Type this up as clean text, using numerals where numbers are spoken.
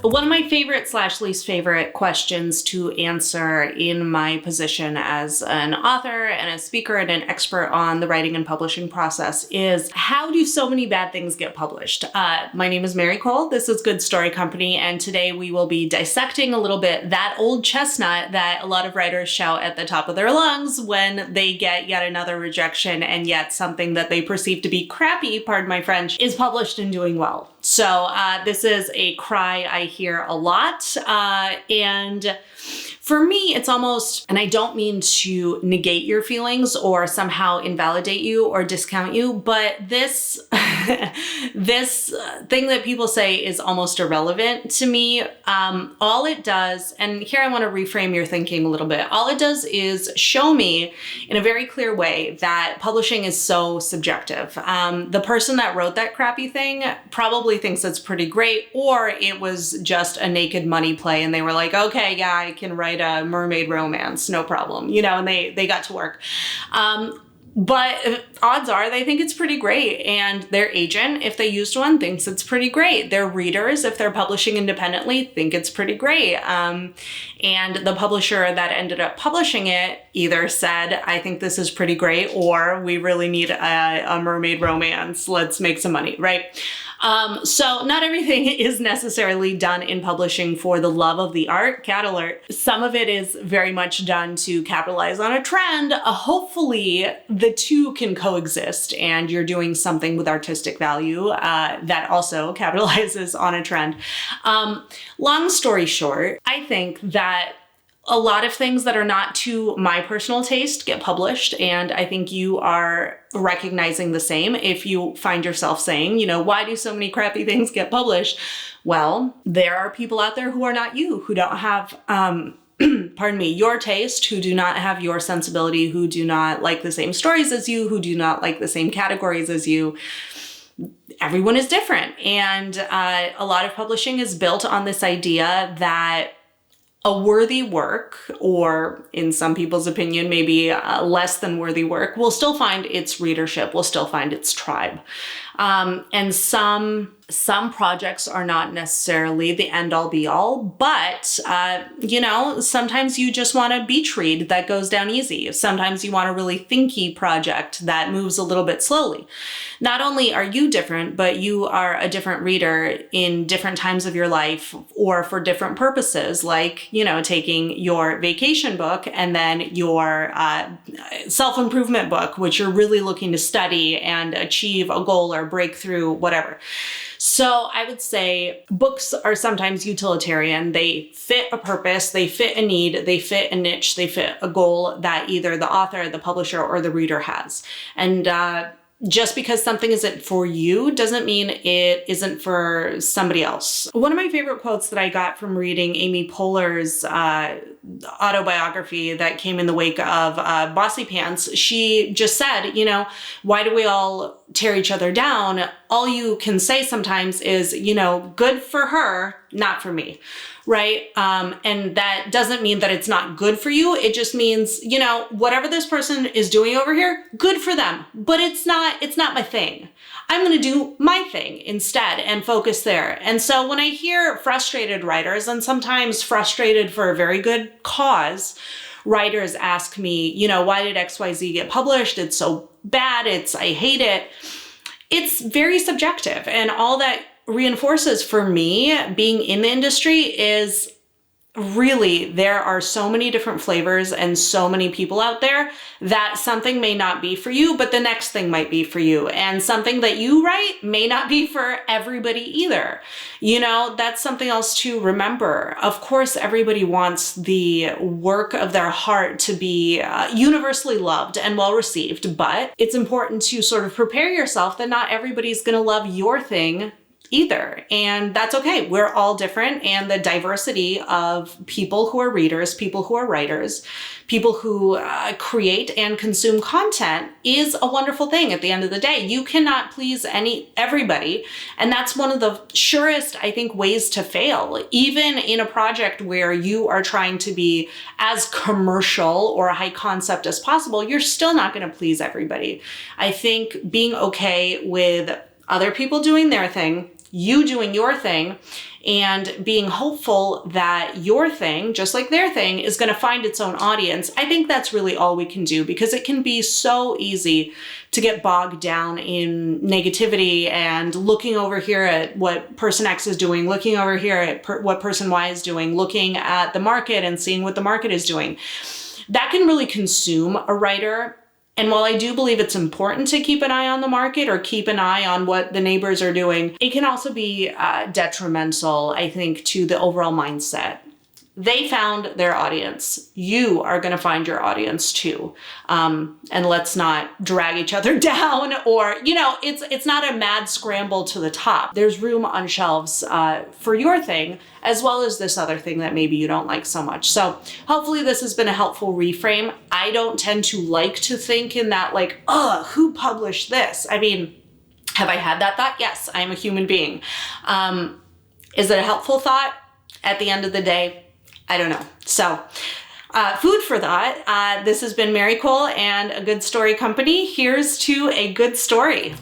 One of my favorite / least favorite questions to answer in my position as an author and a speaker and an expert on the writing and publishing process is, how do so many bad things get published? My name is Mary Cole. This is Good Story Company, and today we will be dissecting a little bit that old chestnut that a lot of writers shout at the top of their lungs when they get yet another rejection, and yet something that they perceive to be crappy, pardon my French, is published and doing well. So this is a cry I hear a lot. And for me, it's almost, and I don't mean to negate your feelings or somehow invalidate you or discount you, but this, this thing that people say is almost irrelevant to me. All it does, and here I want to reframe your thinking a little bit. All it does is show me in a very clear way that publishing is so subjective. The person that wrote that crappy thing probably thinks it's pretty great, or it was just a naked money play and they were like, okay, yeah, I can write a mermaid romance, no problem, and they got to work. But odds are they think it's pretty great, and their agent, if they used one, thinks it's pretty great. Their readers, if they're publishing independently, think it's pretty great. And the publisher that ended up publishing it either said, I think this is pretty great, or we really need a mermaid romance, let's make some money, right? So not everything is necessarily done in publishing for the love of the art, cat alert. Some of it is very much done to capitalize on a trend. Hopefully the two can coexist and you're doing something with artistic value that also capitalizes on a trend. Long story short, I think that a lot of things that are not to my personal taste get published, and I think you are recognizing the same if you find yourself saying, why do so many crappy things get published? Well, there are people out there who are not you, who don't have, pardon me, your taste, who do not have your sensibility, who do not like the same stories as you, who do not like the same categories as you. Everyone is different. And a lot of publishing is built on this idea that a worthy work, or in some people's opinion, maybe less than worthy work, will still find its readership, will still find its tribe. And some projects are not necessarily the end all be all, but, sometimes you just want a beach read that goes down easy. Sometimes you want a really thinky project that moves a little bit slowly. Not only are you different, but you are a different reader in different times of your life or for different purposes, like, taking your vacation book and then your self-improvement book, which you're really looking to study and achieve a goal or breakthrough, whatever. So I would say books are sometimes utilitarian. They fit a purpose, they fit a need, they fit a niche, they fit a goal that either the author, the publisher, or the reader has. And just because something isn't for you doesn't mean it isn't for somebody else. One of my favorite quotes that I got from reading Amy Poehler's autobiography that came in the wake of Bossy Pants, she just said, why do we all tear each other down? All you can say sometimes is, good for her, not for me. Right? And that doesn't mean that it's not good for you. It just means, whatever this person is doing over here, good for them. But it's not my thing. I'm going to do my thing instead and focus there. And so when I hear frustrated writers, and sometimes frustrated for a very good cause, writers ask me, why did XYZ get published? It's so bad. I hate it. It's very subjective. And all that reinforces for me being in the industry is really, there are so many different flavors and so many people out there that something may not be for you, but the next thing might be for you. And something that you write may not be for everybody either. That's something else to remember. Of course, everybody wants the work of their heart to be universally loved and well received, but it's important to sort of prepare yourself that not everybody's going to love your thing either. And that's okay. We're all different. And the diversity of people who are readers, people who are writers, people who create and consume content is a wonderful thing at the end of the day. You cannot please everybody. And that's one of the surest, I think, ways to fail. Even in a project where you are trying to be as commercial or high concept as possible, you're still not going to please everybody. I think being okay with other people doing their thing, you doing your thing and being hopeful that your thing, just like their thing, is going to find its own audience. I think that's really all we can do, because it can be so easy to get bogged down in negativity and looking over here at what person X is doing, looking over here at what person Y is doing, looking at the market and seeing what the market is doing. That can really consume a writer. And while I do believe it's important to keep an eye on the market or keep an eye on what the neighbors are doing, it can also be detrimental, I think, to the overall mindset. They found their audience. You are going to find your audience too. And let's not drag each other down, or, it's not a mad scramble to the top. There's room on shelves for your thing, as well as this other thing that maybe you don't like so much. So hopefully this has been a helpful reframe. I don't tend to like to think in that like, who published this? I mean, have I had that thought? Yes, I am a human being. Is it a helpful thought? At the end of the day, I don't know. So food for thought. This has been Mary Cole and A Good Story Company. Here's to a good story.